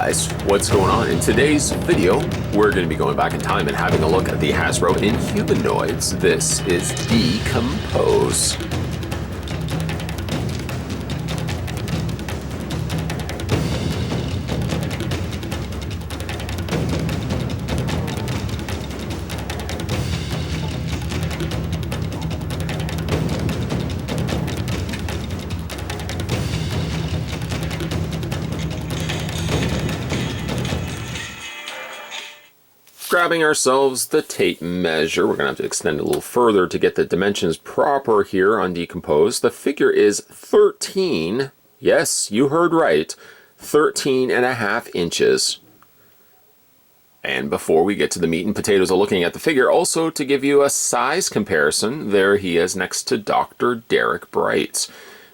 guys, what's going on? In today's video, we're going to be going back in time and having a look at the Hasbro Inhumanoids. This is Decompose. Grabbing ourselves the tape measure, we're going to have to extend it a little further to get the dimensions proper here on Decompose. The figure is 13, yes, you heard right, 13.5 inches. And before we get to the meat and potatoes of looking at the figure, also to give you a size comparison, there he is next to Dr. Derek Bright.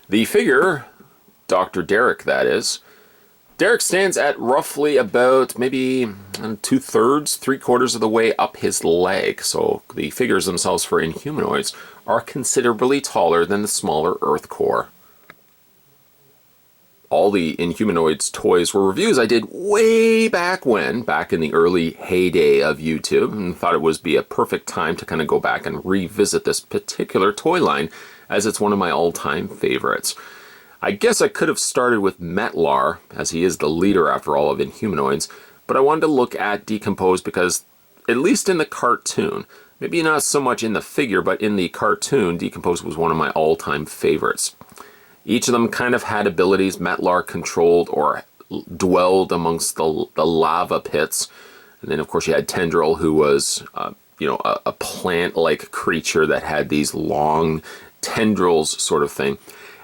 The figure, Dr. Derek that is, Derek stands at roughly about maybe 2/3, 3/4 of the way up his leg. So the figures themselves for Inhumanoids are considerably taller than the smaller Earth core. All the Inhumanoids toys were reviews I did way back when, back in the early heyday of YouTube, and thought it would be a perfect time to kind of go back and revisit this particular toy line, as it's one of my all-time favorites. I guess I could have started with Metlar, as he is the leader after all of Inhumanoids, but I wanted to look at Decompose because, at least in the cartoon, maybe not so much in the figure, but in the cartoon, Decompose was one of my all-time favorites. Each of them kind of had abilities. Metlar controlled or dwelled amongst the lava pits, and then of course you had Tendril, who was a plant-like creature that had these long tendrils sort of thing.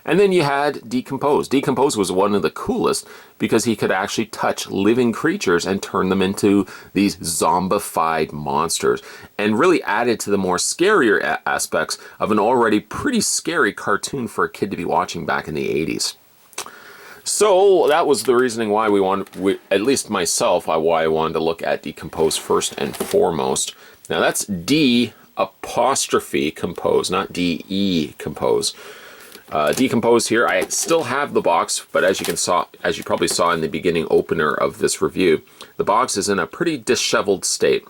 And then you had Decompose. Decompose was one of the coolest because he could actually touch living creatures and turn them into these zombified monsters, and really added to the more scarier aspects of an already pretty scary cartoon for a kid to be watching back in the 80s. So that was the reasoning why at least myself, why I wanted to look at Decompose first and foremost. Now that's D apostrophe compose, not D-E compose. Decompose here. I still have the box, but as you probably saw in the beginning opener of this review, the box is in a pretty disheveled state.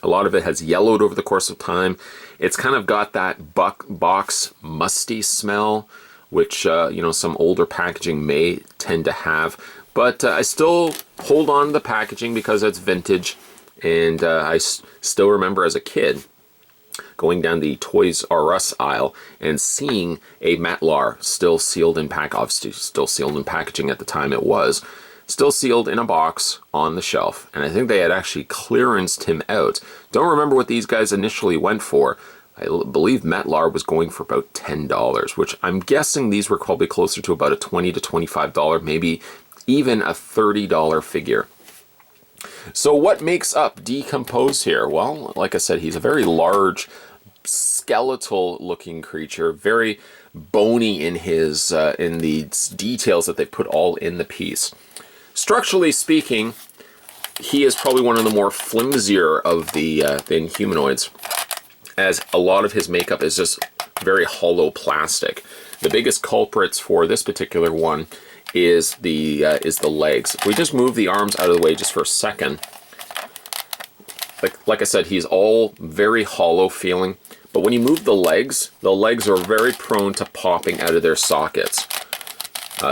A lot of it has yellowed over the course of time. It's kind of got that box musty smell, which some older packaging may tend to have. But I still hold on to the packaging because it's vintage, and I still remember as a kid going down the Toys R Us aisle and seeing a Metlar still sealed in obviously still sealed in packaging at the time it was, still sealed in a box on the shelf. And I think they had actually clearanced him out. Don't remember what these guys initially went for. I believe Metlar was going for about $10, which I'm guessing these were probably closer to about a $20 to $25, maybe even a $30 figure. So what makes up Decompose here? Well, like I said, he's a very large, skeletal looking creature, very bony in his in the details that they put all in the piece. Structurally speaking, he is probably one of the more flimsier of the Inhumanoids, as a lot of his makeup is just very hollow plastic. The biggest culprits for this particular one is the legs. If we just move the arms out of the way just for a second, like I said, he's all very hollow feeling, but when you move the legs are very prone to popping out of their sockets.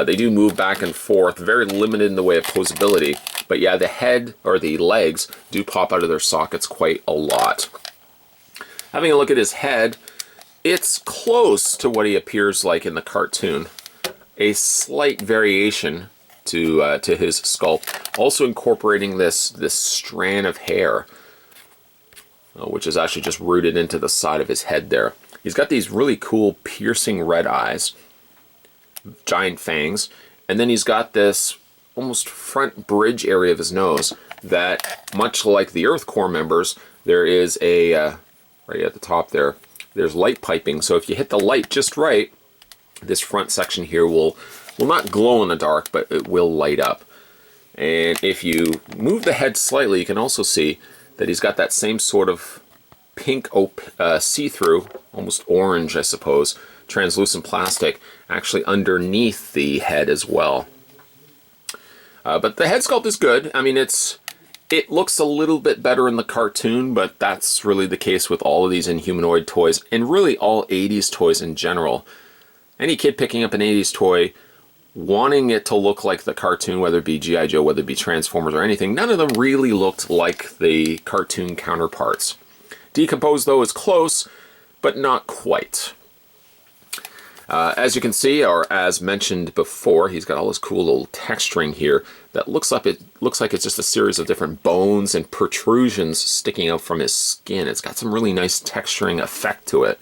They do move back and forth, very limited in the way of posability, but yeah, the head or the legs do pop out of their sockets quite a lot. Having a look at his head, it's close to what he appears like in the cartoon. A slight variation to his sculpt, also incorporating this strand of hair, which is actually just rooted into the side of his head there. He's got these really cool piercing red eyes, giant fangs, and then he's got this almost front bridge area of his nose that, much like the Earth core members, there is a right at the top there's light piping. So if you hit the light just right, this front section here will not glow in the dark, but it will light up. And if you move the head slightly, you can also see that he's got that same sort of pink see-through, almost orange I suppose, translucent plastic actually underneath the head as well. But the head sculpt is good. I mean, it looks a little bit better in the cartoon, but that's really the case with all of these Inhumanoid toys, and really all 80s toys in general. Any kid picking up an 80s toy, wanting it to look like the cartoon, whether it be G.I. Joe, whether it be Transformers or anything, none of them really looked like the cartoon counterparts. Decompose, though, is close, but not quite. As you can see, or as mentioned before, he's got all this cool little texturing here that looks like it's just a series of different bones and protrusions sticking out from his skin. It's got some really nice texturing effect to it.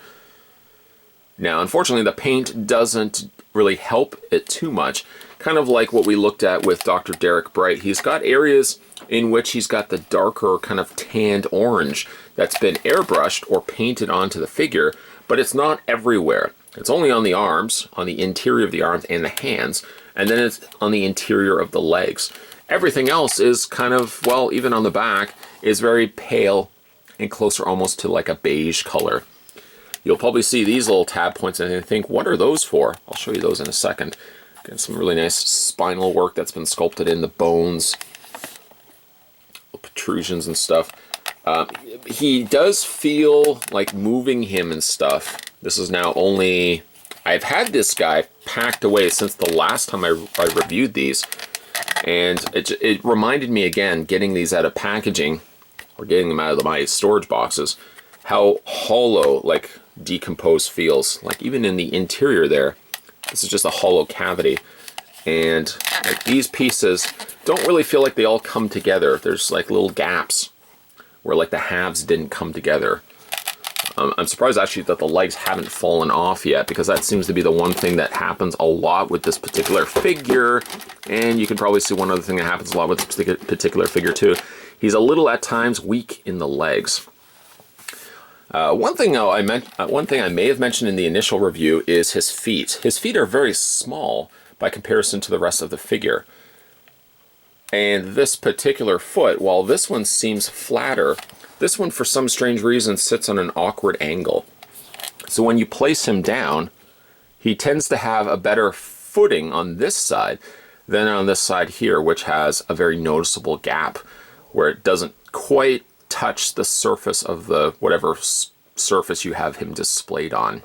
Now, unfortunately, the paint doesn't really help it too much. Kind of like what we looked at with Dr. Derek Bright. He's got areas in which he's got the darker kind of tanned orange that's been airbrushed or painted onto the figure, but it's not everywhere. It's only on the arms, on the interior of the arms and the hands, and then it's on the interior of the legs. Everything else is kind of, well, even on the back, is very pale and closer almost to like a beige color. You'll probably see these little tab points and think, what are those for? I'll show you those in a second. Got some really nice spinal work that's been sculpted in the bones, protrusions and stuff. He does feel like moving him and stuff. This is now only, I've had this guy packed away since the last time I reviewed these, and it reminded me again, getting these out of packaging, or getting them out of my storage boxes, how hollow, like, Decompose feels. Like, even in the interior there, this is just a hollow cavity, and like, these pieces don't really feel like they all come together. There's like little gaps where like the halves didn't come together. I'm surprised actually that the legs haven't fallen off yet, because that seems to be the one thing that happens a lot with this particular figure. And you can probably see one other thing that happens a lot with this particular figure too. He's a little at times weak in the legs. One thing I may have mentioned in the initial review is his feet. His feet are very small by comparison to the rest of the figure. And this particular foot, while this one seems flatter, this one for some strange reason sits on an awkward angle. So when you place him down, he tends to have a better footing on this side than on this side here, which has a very noticeable gap where it doesn't quite touch the surface of the whatever surface you have him displayed on.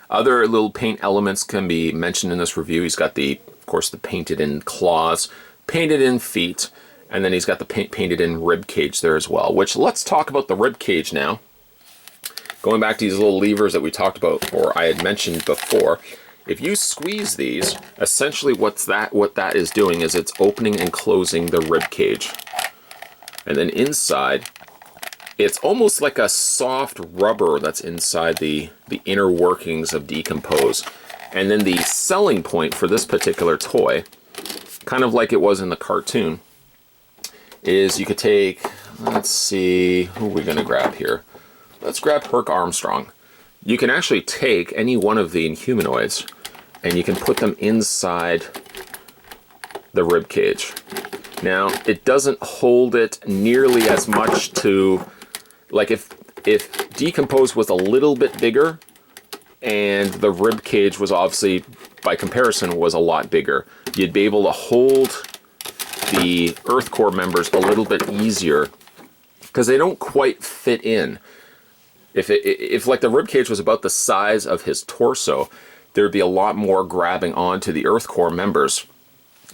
Other little paint elements can be mentioned in this review. He's got of course, the painted in claws, painted in feet, and then he's got the painted in rib cage there as well, which, let's talk about the rib cage now. Going back to these little levers that we talked about, or I had mentioned before, if you squeeze these, essentially what that is doing is it's opening and closing the rib cage. And then inside, it's almost like a soft rubber that's inside the inner workings of Decompose. And then the selling point for this particular toy, kind of like it was in the cartoon, is you could take, let's see, who are we going to grab here? Let's grab Herc Armstrong. You can actually take any one of the Inhumanoids and you can put them inside the rib cage. Now, it doesn't hold it nearly as much to, like if Decompose was a little bit bigger and the rib cage was obviously, by comparison, was a lot bigger, you'd be able to hold the Earth Core members a little bit easier because they don't quite fit in. If like the rib cage was about the size of his torso, there'd be a lot more grabbing onto the Earth Core members.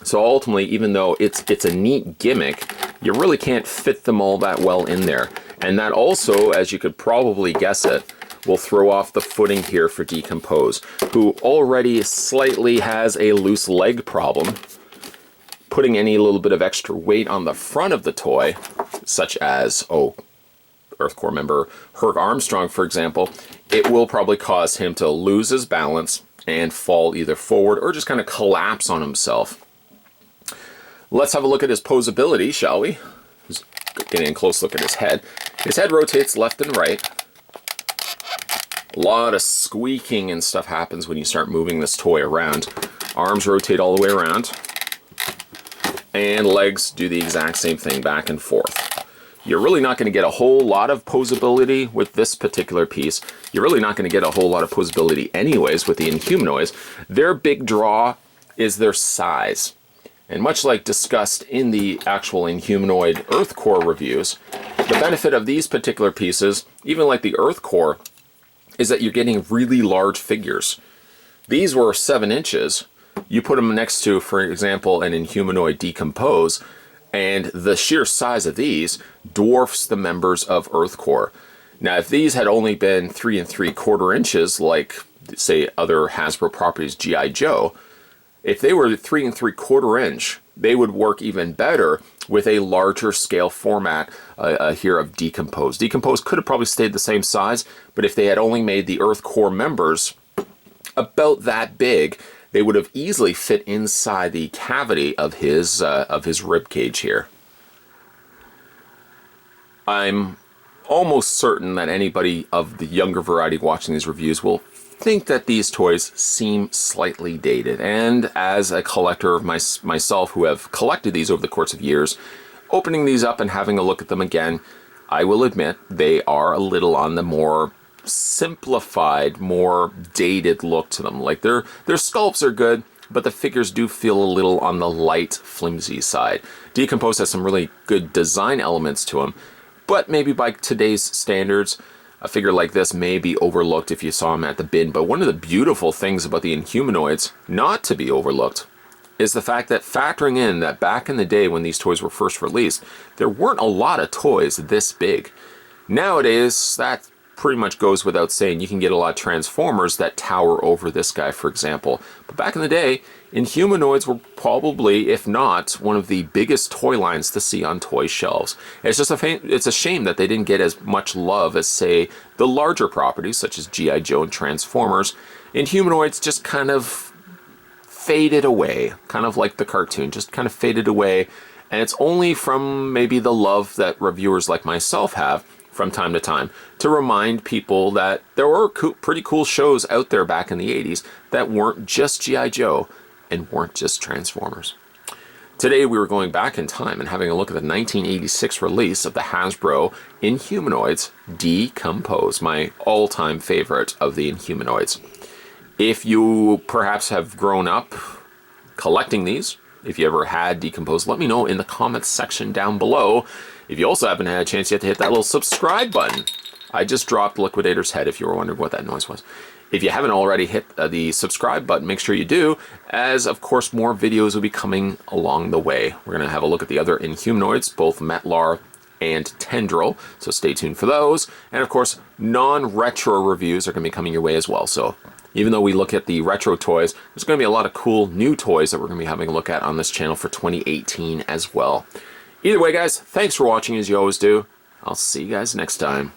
So ultimately, even though it's a neat gimmick, you really can't fit them all that well in there. And that also, as you could probably guess it, will throw off the footing here for Decompose, who already slightly has a loose leg problem. Putting any little bit of extra weight on the front of the toy, such as, Earth Core member Herc Armstrong, for example, it will probably cause him to lose his balance and fall either forward or just kind of collapse on himself. Let's have a look at his posability, shall we? Just getting a close look at his head. His head rotates left and right. A lot of squeaking and stuff happens when you start moving this toy around. Arms rotate all the way around. And legs do the exact same thing, back and forth. You're really not going to get a whole lot of posability with this particular piece. You're really not going to get a whole lot of posability anyways with the Inhumanoids. Their big draw is their size. And much like discussed in the actual Inhumanoid Earth Core reviews, the benefit of these particular pieces, even like the Earth Core, is that you're getting really large figures. These were 7 inches. You put them next to, for example, an Inhumanoid Decompose, and the sheer size of these dwarfs the members of Earth Core. Now, if these had only been 3 3/4 inches, like, say, other Hasbro properties, G.I. Joe, if they were 3 3/4 inch, they would work even better with a larger scale format here of Decompose. Decompose could have probably stayed the same size, but if they had only made the Earth Core members about that big, they would have easily fit inside the cavity of his rib cage here. I'm almost certain that anybody of the younger variety watching these reviews will think that these toys seem slightly dated, and as a collector of myself who have collected these over the course of years, opening these up and having a look at them again, I will admit they are a little on the more simplified, more dated look to them. Like their sculpts are good, but the figures do feel a little on the light, flimsy side. Decompose has some really good design elements to them, but maybe by today's standards, a figure like this may be overlooked if you saw him at the bin. But one of the beautiful things about the Inhumanoids, not to be overlooked, is the fact that factoring in that back in the day when these toys were first released, there weren't a lot of toys this big. Nowadays, that pretty much goes without saying. You can get a lot of Transformers that tower over this guy, for example. But back in the day, Inhumanoids were probably, if not, one of the biggest toy lines to see on toy shelves. It's just it's a shame that they didn't get as much love as, say, the larger properties such as G.I. Joe and Transformers. Inhumanoids just kind of faded away, kind of like the cartoon, just kind of faded away. And it's only from maybe the love that reviewers like myself have from time to time to remind people that there were pretty cool shows out there back in the 80s that weren't just G.I. Joe and weren't just Transformers. Today we were going back in time and having a look at the 1986 release of the Hasbro Inhumanoids Decompose, my all-time favorite of the Inhumanoids. If you perhaps have grown up collecting these, if you ever had Decompose, let me know in the comments section down below. If you also haven't had a chance yet to hit that little subscribe button, I just dropped Liquidator's head if you were wondering what that noise was. If you haven't already hit the subscribe button, make sure you do, as of course more videos will be coming along the way. We're going to have a look at the other Inhumanoids, both Metlar and Tendril, so stay tuned for those. And of course, non-retro reviews are going to be coming your way as well. So even though we look at the retro toys, there's going to be a lot of cool new toys that we're going to be having a look at on this channel for 2018 as well. Either way, guys, thanks for watching as you always do. I'll see you guys next time.